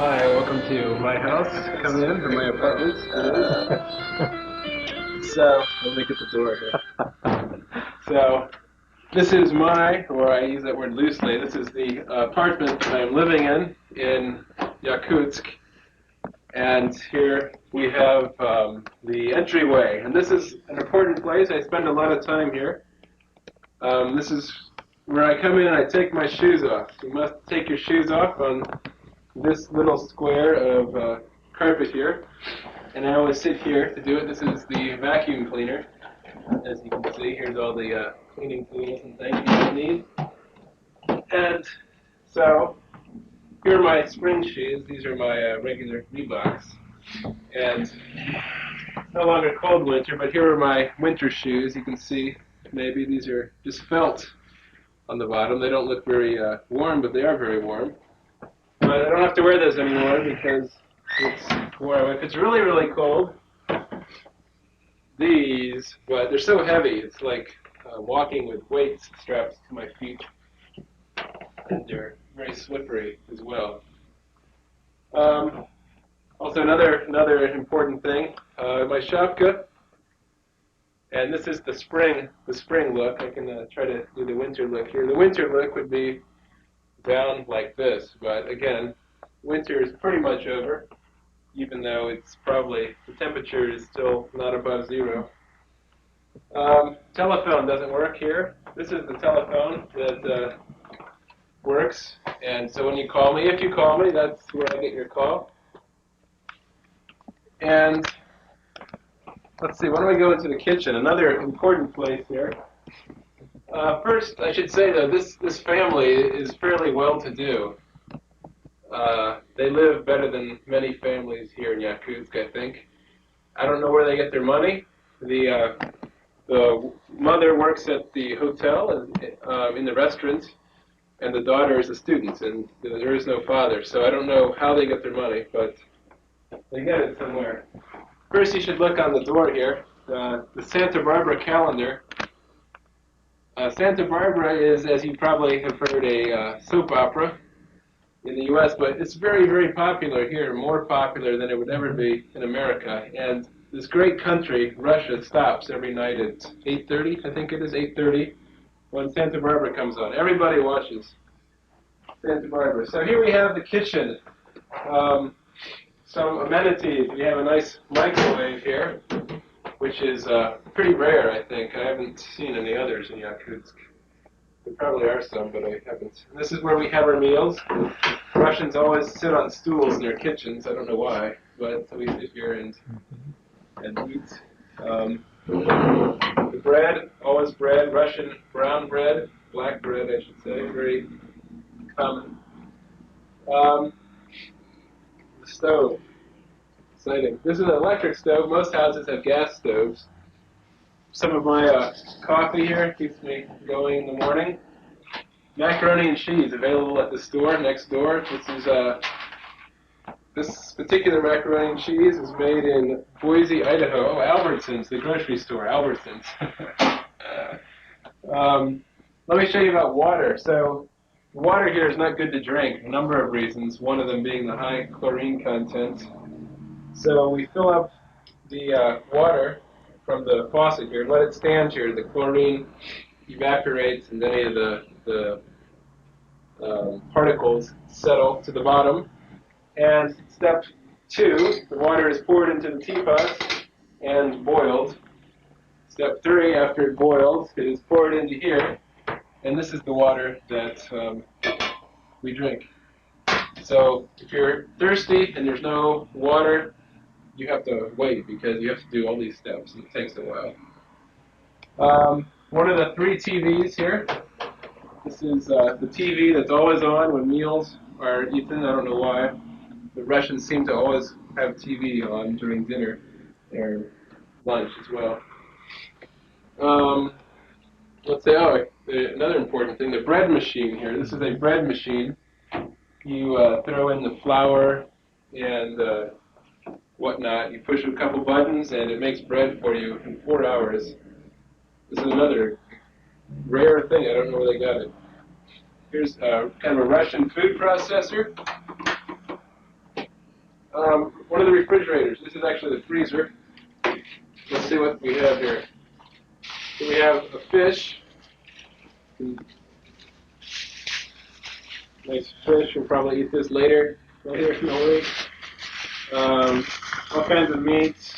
Hi, welcome to my house. Come in to my apartment. So, let me get the door here. So, this is or I use that word loosely, this is the apartment that I'm living in Yakutsk. And here we have the entryway. And this is an important place. I spend a lot of time here. This is where I come in and I take my shoes off. You must take your shoes off on this little square of carpet here, and I always sit here to do it. This is the vacuum cleaner. As you can see, here's all the cleaning tools and things you need. And so, here are my spring shoes. These are my regular Reeboks. And it's no longer cold winter, but here are my winter shoes. You can see, maybe these are just felt on the bottom. They don't look very warm, but they are very warm. But I don't have to wear those anymore because it's warm. If it's really, really cold, but they're so heavy, it's like walking with weights strapped to my feet. And they're very slippery as well. Also, another important thing, my shapka. And this is the spring look. I can try to do the winter look here. The winter look would be down like this, but again, winter is pretty much over, even though it's probably, the temperature is still not above zero. Telephone doesn't work here. This is the telephone that works, and so when you call me, if you call me, that's where I get your call. And let's see, why don't we go into the kitchen, another important place here. First, I should say, though, this family is fairly well-to-do. They live better than many families here in Yakutsk, I think. I don't know where they get their money. The mother works at the hotel and in the restaurant, and the daughter is a student, and there is no father. So I don't know how they get their money, but they get it somewhere. First, you should look on the door here. The Santa Barbara calendar. Santa Barbara is, as you probably have heard, a soap opera in the U.S., but it's very, very popular here, more popular than it would ever be in America. And this great country, Russia, stops every night at 8:30, I think it is, 8:30, when Santa Barbara comes on. Everybody watches Santa Barbara. So here we have the kitchen. Some amenities. We have a nice microwave here, which is pretty rare, I think. I haven't seen any others in Yakutsk. There probably are some, but I haven't. And this is where we have our meals. Russians always sit on stools in their kitchens. I don't know why, but we sit here and eat. The bread, always bread, Russian brown bread, black bread, I should say, very common. The stove. Exciting. This is an electric stove. Most houses have gas stoves. Some of my coffee here keeps me going in the morning. Macaroni and cheese available at the store next door. This particular macaroni and cheese is made in Boise, Idaho. Oh, Albertsons, the grocery store, Albertsons. Let me show you about water. So, water here is not good to drink, a number of reasons, one of them being the high chlorine content. So we fill up the water from the faucet here, let it stand here. The chlorine evaporates and any of the particles settle to the bottom. And step 2, the water is poured into the teapot and boiled. Step 3, after it boils, it is poured into here, and this is the water that we drink. So if you're thirsty and there's no water, you have to wait because you have to do all these steps, and it takes a while. One of the 3 TVs here. This is the TV that's always on when meals are eaten. I don't know why. The Russians seem to always have TV on during dinner or lunch as well. Let's say, another important thing, the bread machine here. This is a bread machine. You throw in the flour and whatnot. You push a couple buttons and it makes bread for you in 4 hours. This is another rare thing. I don't know where they got it. Here's kind of a Russian food processor. refrigerators. This is actually the freezer. Let's see what we have here. So we have a fish. Nice fish. We'll probably eat this later. Later in the week. All kinds of meats.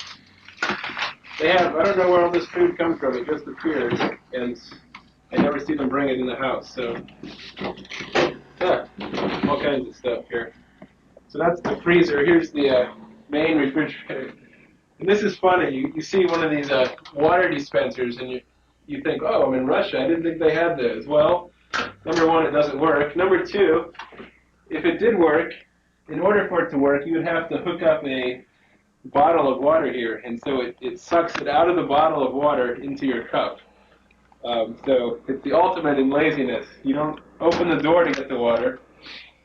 They have, I don't know where all this food comes from. It just appears, and I never see them bring it in the house. So, yeah, all kinds of stuff here. So that's the freezer. Here's the main refrigerator. And this is funny. You see one of these water dispensers, and you think, oh, I'm in Russia. I didn't think they had those. Well, number one, it doesn't work. Number two, if it did work, in order for it to work, you would have to hook up a bottle of water here, and so it sucks it out of the bottle of water into your cup. So it's the ultimate in laziness. You don't open the door to get the water.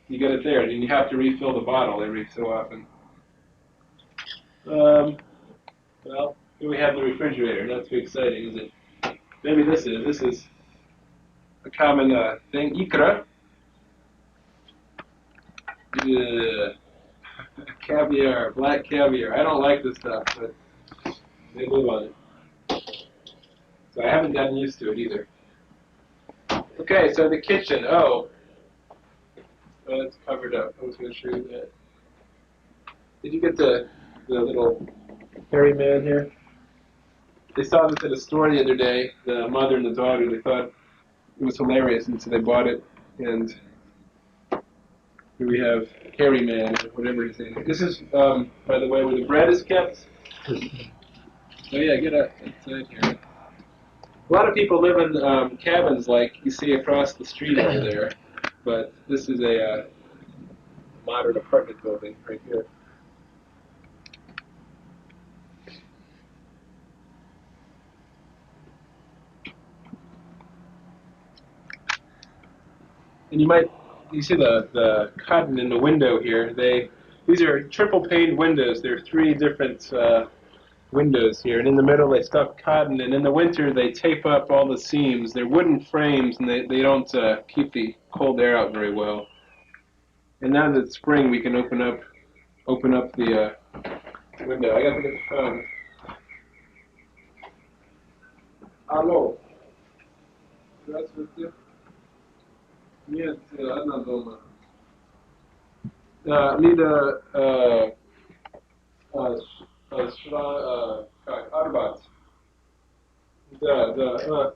You get it there, and you have to refill the bottle every so often. Well, here we have the refrigerator. Not too exciting, is it? Maybe this is a common thing. Ikra. Caviar, black caviar. I don't like this stuff, but they live on it. So I haven't gotten used to it either. Okay, so the kitchen. Oh, it's covered up. I was going to show you that. Did you get the little hairy man here? They saw this at a store the other day, the mother and the daughter. They thought it was hilarious, and so they bought it. And here we have hairy man, or whatever his name is. This is, by the way, where the bread is kept. Oh yeah, get outside here. A lot of people live in cabins like you see across the street over there, but this is a modern apartment building right here. And you see the cotton in the window here. These are triple paned windows. There are three different windows here, and in the middle they stuff cotton, and in the winter they tape up all the seams. They're wooden frames, and they don't keep the cold air out very well. And now that it's spring, we can open up the window. I got to get the phone. Hello. Здравствуйте. Нет, она дома. Лида, как, Арбат. Да.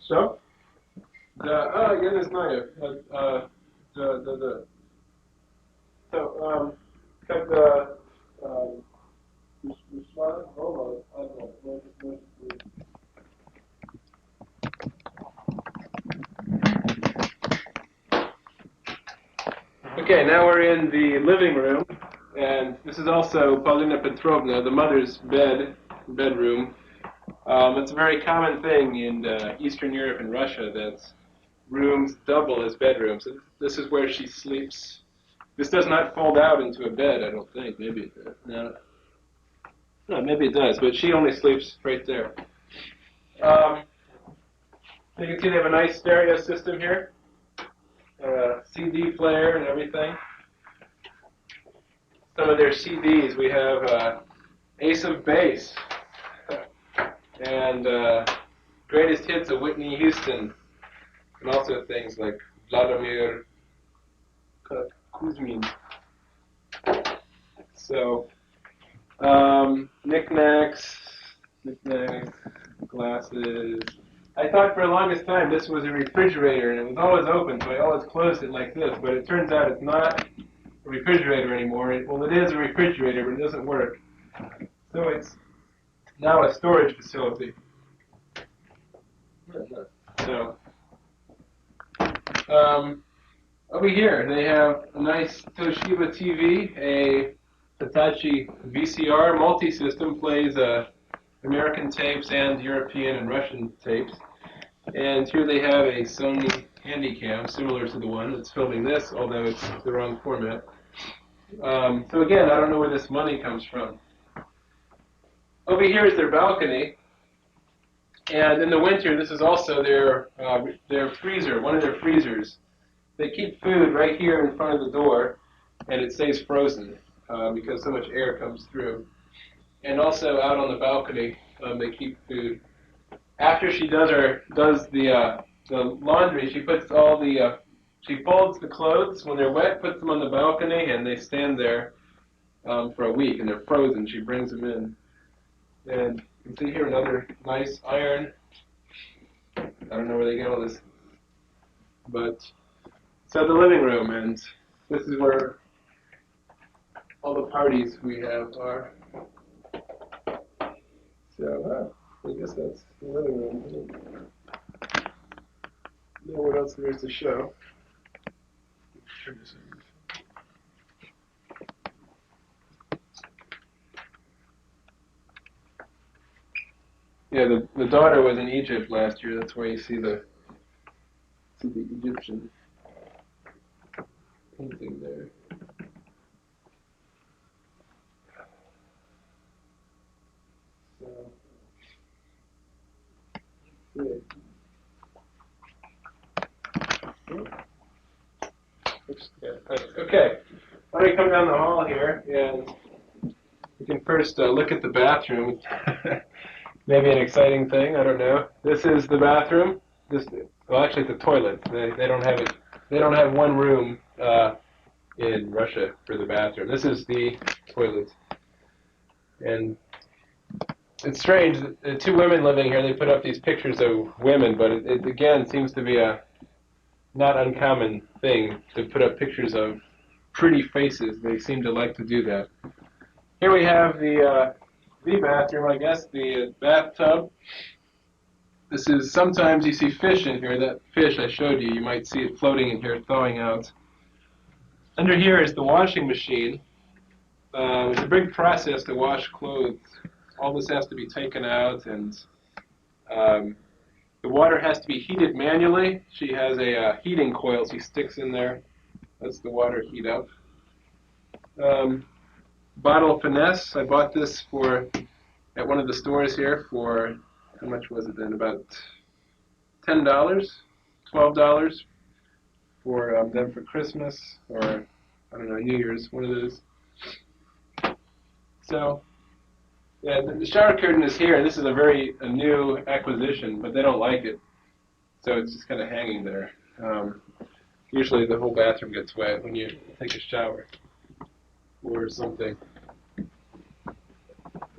Что? Да, я не знаю. Да. So, когда пришла дома, Okay, now we're in the living room, and this is also Paulina Petrovna, the mother's bedroom. It's a very common thing in Eastern Europe and Russia that rooms double as bedrooms. This is where she sleeps. This does not fold out into a bed, I don't think. Maybe it does. No, maybe it does, but she only sleeps right there. You can see they have a nice stereo system here. CD player and everything. Some of their CDs, we have Ace of Base and greatest hits of Whitney Houston, and also things like Vladimir Kuzmin. So, knickknacks, glasses. I thought for the longest time this was a refrigerator, and it was always open, so I always closed it like this, but it turns out it's not a refrigerator anymore. Well, it is a refrigerator, but it doesn't work. So it's now a storage facility. So, over here, they have a nice Toshiba TV, a Hitachi VCR multi-system, plays American tapes and European and Russian tapes. And here they have a Sony Handycam, similar to the one that's filming this, although it's the wrong format. So again, I don't know where this money comes from. Over here is their balcony. And in the winter, this is also their freezer, one of their freezers. They keep food right here in front of the door, and it stays frozen. because so much air comes through. And also out on the balcony, they keep food. After she does the laundry, she puts all the she folds the clothes when they're wet, puts them on the balcony, and they stand there for a week, and they're frozen. She brings them in, and you can see here another nice iron. I don't know where they get all this, but so the living room, and this is where all the parties we have are. So I guess that's the living room. I don't know what else there is to show. Turn this on. Yeah, the daughter was in Egypt last year. That's why you see the Egyptian painting there. So, okay, let me come down the hall here, and we can first look at the bathroom. Maybe an exciting thing, I don't know. This is the bathroom. Well, actually, it's a toilet. They don't have it. They don't have one room in Russia for the bathroom. This is the toilet, and it's strange. The two women living here, they put up these pictures of women, but it again seems to be a not uncommon thing to put up pictures of pretty faces. They seem to like to do that. Here we have the bathroom, I guess, the bathtub. This is, sometimes you see fish in here. That fish I showed you, you might see it floating in here, thawing out. Under here is the washing machine. It's a big process to wash clothes. All this has to be taken out, and the water has to be heated manually. She has a heating coil she sticks in there. Lets the water heat up. Bottle Finesse. I bought this at one of the stores here for, how much was it then? About $10, $12 for them for Christmas, or I don't know, New Year's, one of those. So, yeah, the shower curtain is here. This is a new acquisition, but they don't like it, so it's just kind of hanging there. Usually the whole bathroom gets wet when you take a shower or something.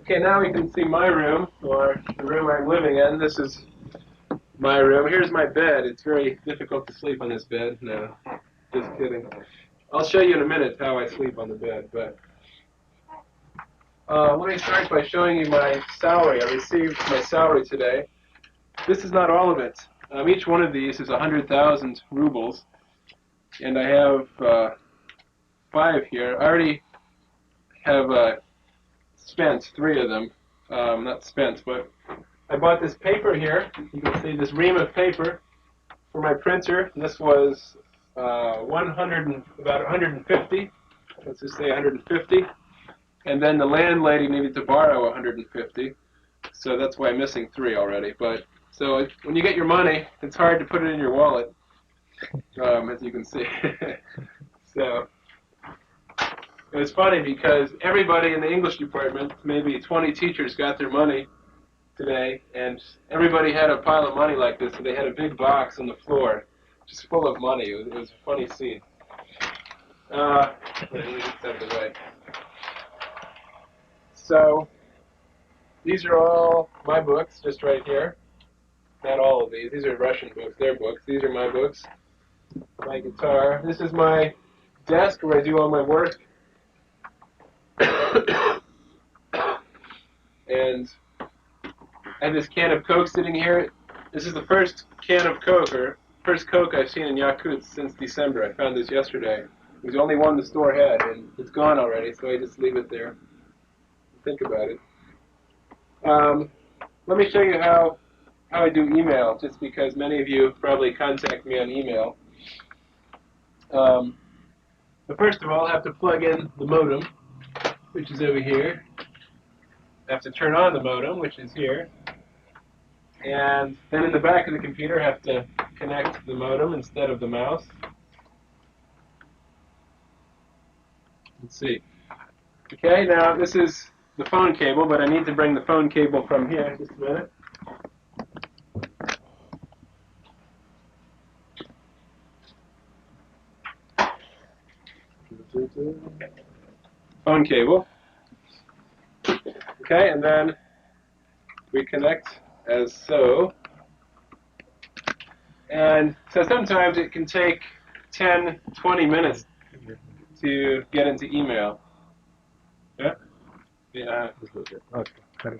Okay, now we can see my room, or the room I'm living in. This is my room. Here's my bed. It's very difficult to sleep on this bed. No, just kidding. I'll show you in a minute how I sleep on the bed, but let me start by showing you my salary. I received my salary today. This is not all of it. Each one of these is 100,000 rubles, and I have 5 here. I already have spent 3 of them. Not spent, but I bought this paper here. You can see this ream of paper for my printer. This was about 150. Let's just say 150. And then the landlady needed to borrow 150. So that's why I'm missing 3 already. But so when you get your money, it's hard to put it in your wallet, as you can see. So it was funny because everybody in the English department, maybe 20 teachers, got their money today, and everybody had a pile of money like this, so they had a big box on the floor just full of money. It was a funny scene. Let me get that out of the way. So these are all my books, just right here. Not all of these. These are Russian books. They're books. These are my books. My guitar. This is my desk where I do all my work. And I have this can of Coke sitting here. This is the first can of Coke, or first Coke I've seen in Yakutsk since December. I found this yesterday. It was the only one the store had, and it's gone already, so I just leave it there. Think about it. Let me show you how I do email, just because many of you probably contact me on email. But first of all, I have to plug in the modem, which is over here. I have to turn on the modem, which is here. And then in the back of the computer, I have to connect the modem instead of the mouse. Let's see. Okay, now this is the phone cable, but I need to bring the phone cable from here. Just a minute. Phone cable. Okay, and then we connect as so. And so sometimes it can take 10, 20 minutes to get into email. Yeah? Yeah. Okay.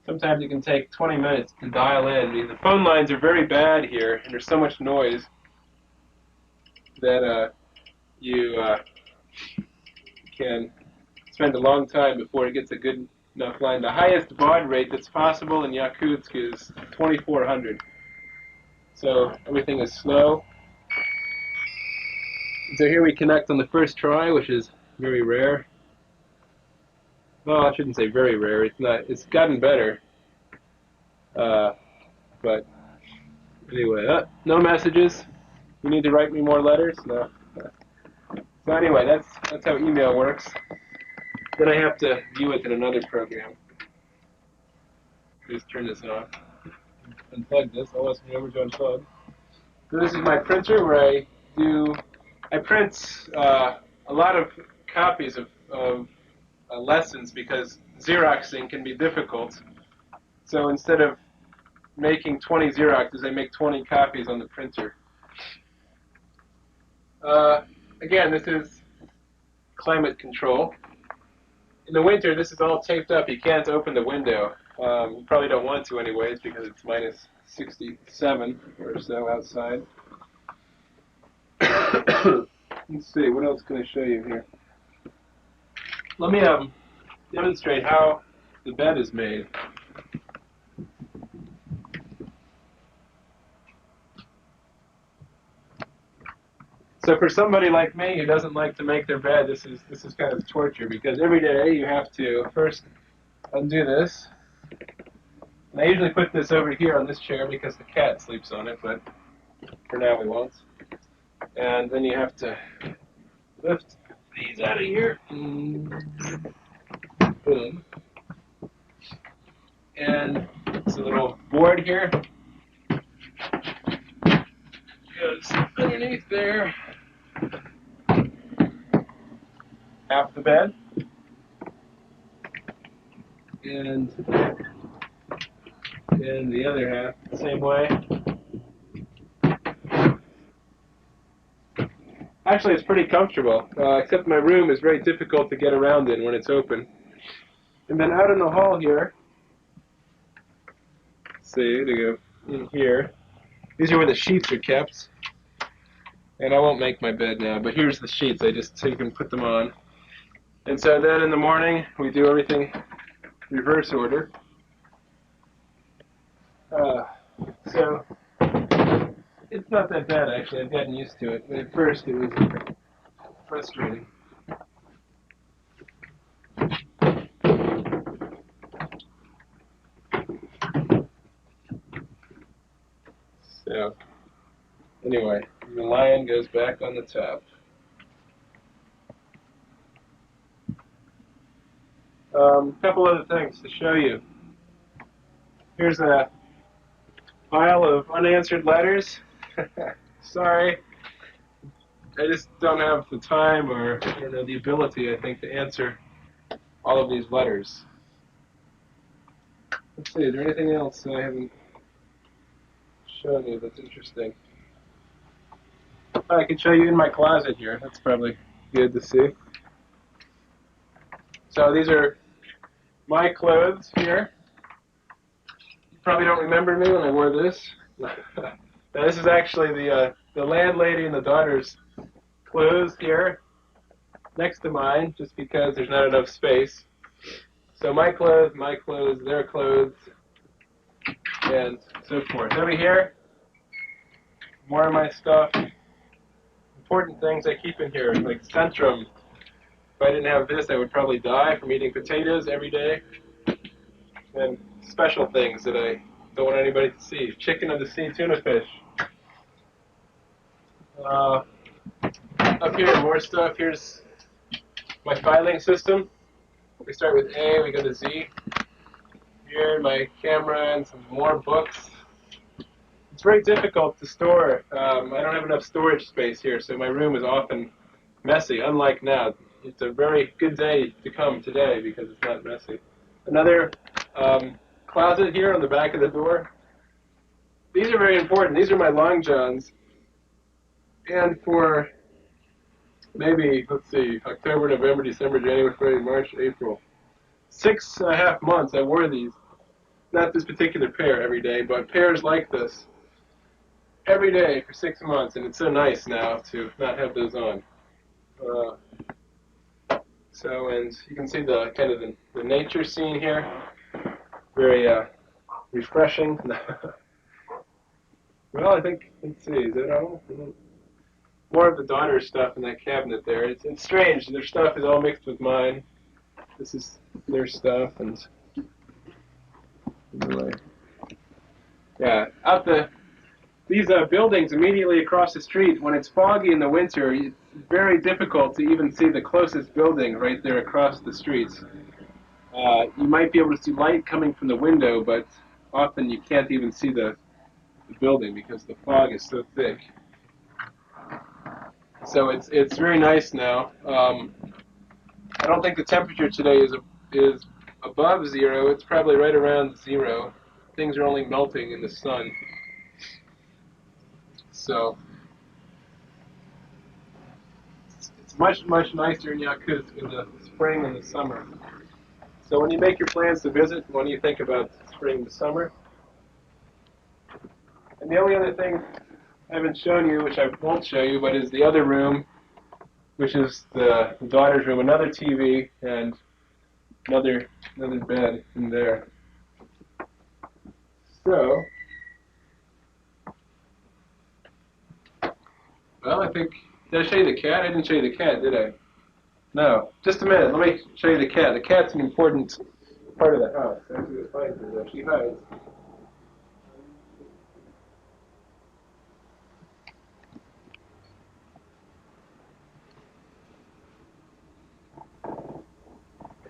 Sometimes it can take 20 minutes to dial in. The phone lines are very bad here, and there's so much noise that you can spend a long time before it gets a good enough line. The highest baud rate that's possible in Yakutsk is 2400. So everything is slow. So here we connect on the first try, which is very rare. Well, I shouldn't say very rare. It's not. It's gotten better. But anyway, no messages. You need to write me more letters? No. So anyway, that's how email works. Then I have to view it in another program. Just turn this off. Unplug this. Always remember to unplug. So this is my printer where I print a lot of copies of lessons because Xeroxing can be difficult. So instead of making 20 Xeroxes, I make 20 copies on the printer. Again, this is climate control. In the winter, this is all taped up. You can't open the window. You probably don't want to anyways because it's minus 67 or so outside. Let's see, what else can I show you here? Let me demonstrate how the bed is made. So for somebody like me who doesn't like to make their bed, this is kind of torture because every day you have to first undo this. And I usually put this over here on this chair because the cat sleeps on it, but for now we won't. And then you have to lift these out of here. Boom. And it's a little board here. Goes underneath there. Half the bed. And the other half the same way. Actually, it's pretty comfortable, except my room is very difficult to get around in when it's open. And then out in the hall here, let's see, to go in here, these are where the sheets are kept. And I won't make my bed now, but here's the sheets, so you can put them on. And so then in the morning, we do everything reverse order. So it's not that bad, actually. I've gotten used to it. But at first, it was frustrating. So, anyway, the lion goes back on the top. A couple other things to show you. Here's a pile of unanswered letters. Sorry. I just don't have the time or the ability, I think, to answer all of these letters. Let's see, is there anything else I haven't shown you that's interesting? I can show you in my closet here. That's probably good to see. So these are my clothes here. You probably don't remember me when I wore this. Now this is actually the landlady and the daughter's clothes here next to mine, just because there's not enough space. So my clothes, their clothes, and so forth. Over here, more of my stuff. Important things I keep in here, like Centrum. If I didn't have this, I would probably die from eating potatoes every day. And special things that I don't want anybody to see. Chicken of the sea, tuna fish. Up here, more stuff. Here's my filing system. We start with A, we go to Z. Here, my camera and some more books. It's very difficult to store. I don't have enough storage space here, so my room is often messy, unlike now. It's a very good day to come today because it's not messy. Another closet here on the back of the door. These are very important. These are my long johns. And for maybe, let's see, October, November, December, January, February, March, April. 6.5 months I wore these. Not this particular pair every day, but pairs like this every day for 6 months. And it's so nice now to not have those on. And you can see the kind of the nature scene here. Very refreshing. Well, I think, let's see, is that all? More of the daughter's stuff in that cabinet there. It's strange. Their stuff is all mixed with mine. This is their stuff, and anyway. Yeah, these buildings immediately across the street, when it's foggy in the winter, it's very difficult to even see the closest building right there across the streets. You might be able to see light coming from the window, but often you can't even see the building because the fog is so thick. So it's very nice now. I don't think the temperature today is above 0. It's probably right around 0. Things are only melting in the sun. So it's much, much nicer in Yakutsk in the spring and the summer. So when you make your plans to visit, what do you think about spring and summer? And the only other thing I haven't shown you, which I won't show you, but is the other room, which is the daughter's room, another TV and another bed in there. So, well, I think, did I show you the cat? I didn't show you the cat, did I? No. Just a minute, let me show you the cat. The cat's an important part of the house. Actually, it finds her there. She hides.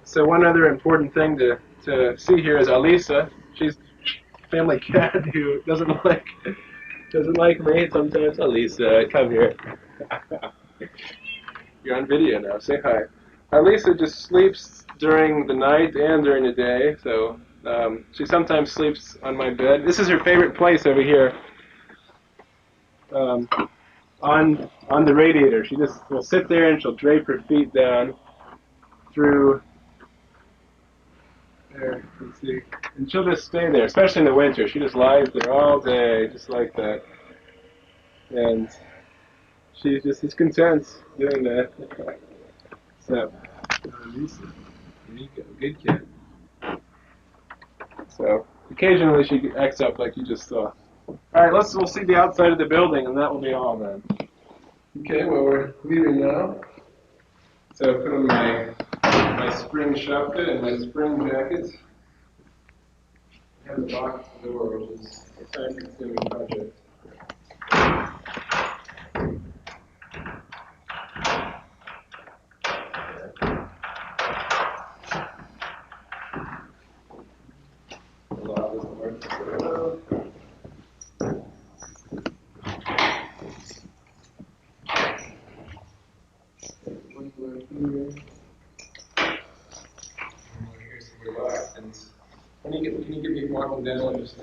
So one other important thing to see here is Alisa. She's a family cat who doesn't like me sometimes. Alisa, come here. You're on video now. Say hi. Alisa just sleeps during the night and during the day. So she sometimes sleeps on my bed. This is her favorite place over here. On the radiator. She just will sit there and she'll drape her feet down through there, let's see. And she'll just stay there, especially in the winter. She just lies there all day, just like that. And she just is content doing that. So, Lisa, there you go, good kid. So, occasionally she acts up like you just saw. Alright, we'll see the outside of the building, and that will be all then. Okay, well, we're leaving now. So, I put on my spring shapka and my spring jacket. I have the box at the door, which is a time-consuming project. The lock doesn't work, so one more here. Here's some box, and can you get me walking down just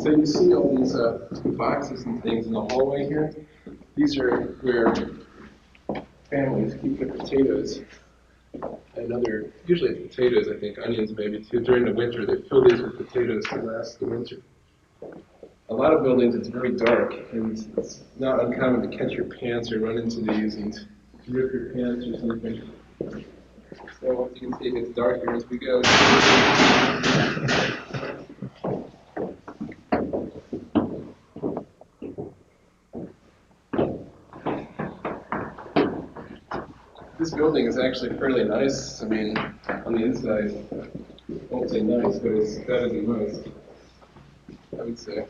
so you see all these boxes and things in the hallway here. These are where families keep their potatoes and usually potatoes, I think, onions maybe too. During the winter, they fill these with potatoes to last the winter. A lot of buildings, it's very dark, and it's not uncommon to catch your pants or run into these and rip your pants or something. So you can see it gets darker as we go. This building is actually fairly nice. I mean, on the inside, I won't say nice, but it's better than most, I would say.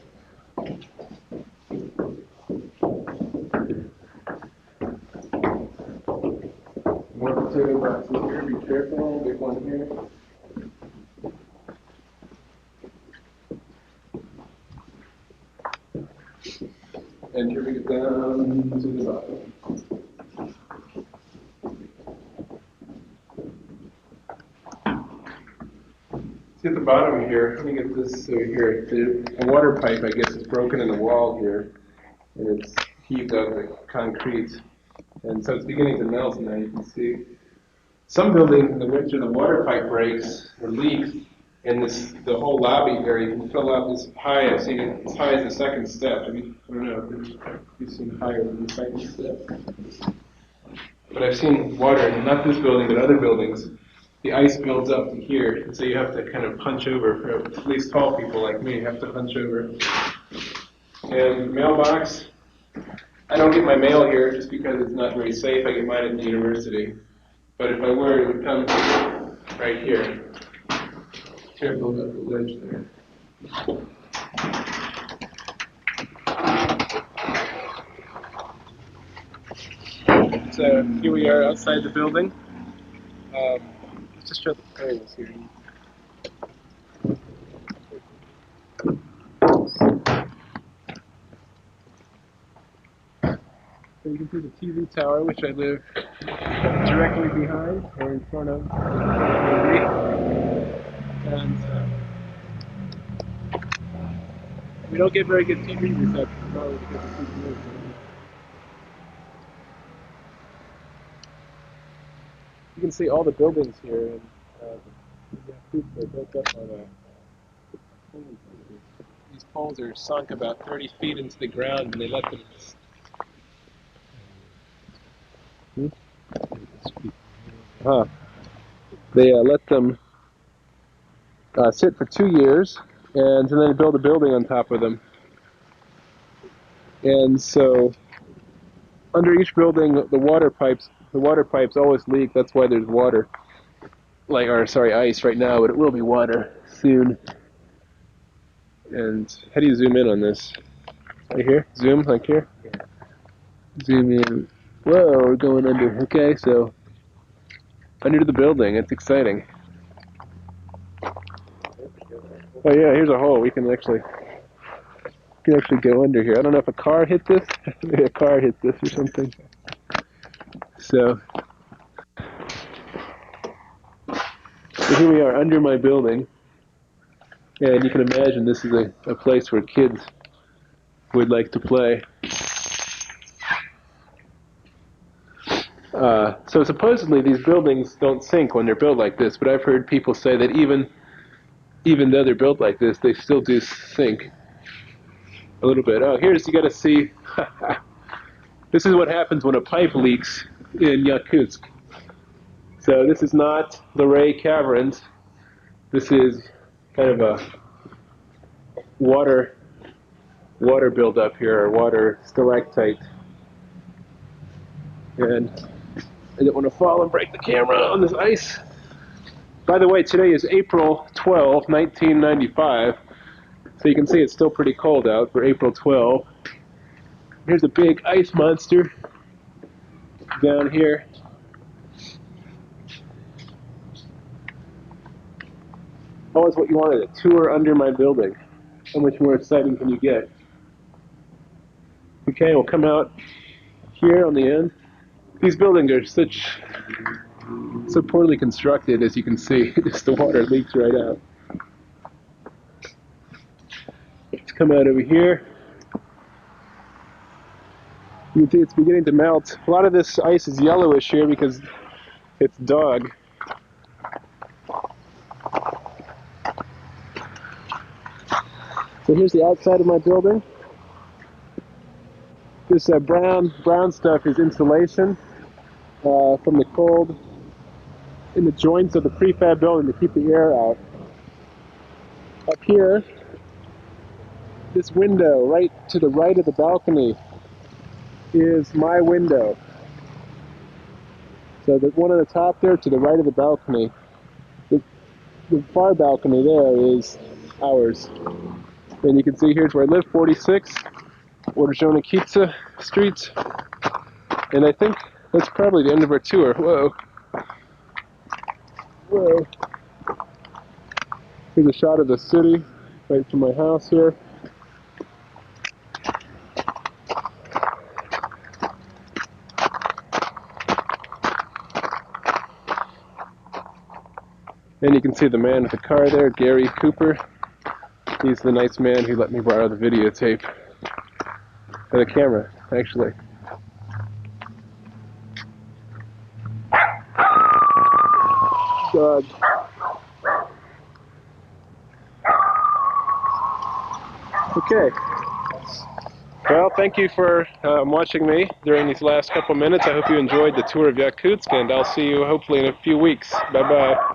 potato boxes here. Be careful. Big one here. And here we get down to the bottom. See at the bottom here, let me get this over here. The water pipe, I guess, is broken in the wall here, and it's heaved up the concrete. And so it's beginning to melt now, you can see. Some buildings in the winter, the water pipe breaks or leaks, and the whole lobby area can fill up as high. I've seen it as high as the second step. I don't know if you've seen higher than the second step. But I've seen water, not this building, but other buildings. The ice builds up to here, and so you have to kind of punch over. For at least tall people like me have to punch over. And mailbox, I don't get my mail here just because it's not very safe. I get mine at the university. But if I were, it would come right here. Careful about the ledge there. So here we are outside the building. Let's just show the frames here. So you can see the TV tower, which I live directly behind, or in front of. And we don't get very good TV reception, probably because of TV. You can see all the buildings here, and they're built up on a. These poles are sunk about 30 feet into the ground, and they let them. They let them sit for 2 years, and then they build a building on top of them. And so, under each building, the water pipes always leak. That's why there's water, ice right now, but it will be water soon. And how do you zoom in on this? Right here? Zoom, like here? Zoom in. Whoa, we're going under. Okay, so under the building. It's exciting. Oh yeah, here's a hole. We can actually go under here. I don't know if a car hit this. Maybe a car hit this or something. So here we are under my building, and you can imagine this is a place where kids would like to play. So supposedly these buildings don't sink when they're built like this, but I've heard people say that even though they're built like this, they still do sink a little bit. Oh, you got to see. This is what happens when a pipe leaks in Yakutsk. So this is not the Ray Caverns. This is kind of a water buildup here, or water stalactite. And I don't want to fall and break the camera on this ice. By the way, today is April 12, 1995. So you can see it's still pretty cold out for April 12. Here's a big ice monster down here. Always what you wanted, a tour under my building. How much more exciting can you get? Okay, we'll come out here on the end. These buildings are so poorly constructed, as you can see. Just the water leaks right out. Let's come out over here. You can see it's beginning to melt. A lot of this ice is yellowish here because it's dug. So here's the outside of my building. This brown stuff is insulation from the cold in the joints of the prefab building to keep the air out. Up here, this window right to the right of the balcony is my window. So the one on the top there to the right of the balcony, the far balcony there is ours. And you can see here's where I live, 46 Ordzhonikidze Street. And I think that's probably the end of our tour. Whoa. Whoa. Here's a shot of the city right from my house here. And you can see the man with the car there, Gary Cooper. He's the nice man who let me borrow the videotape. And the camera, actually. Dog. Okay. Well, thank you for watching me during these last couple minutes. I hope you enjoyed the tour of Yakutsk, and I'll see you hopefully in a few weeks. Bye-bye.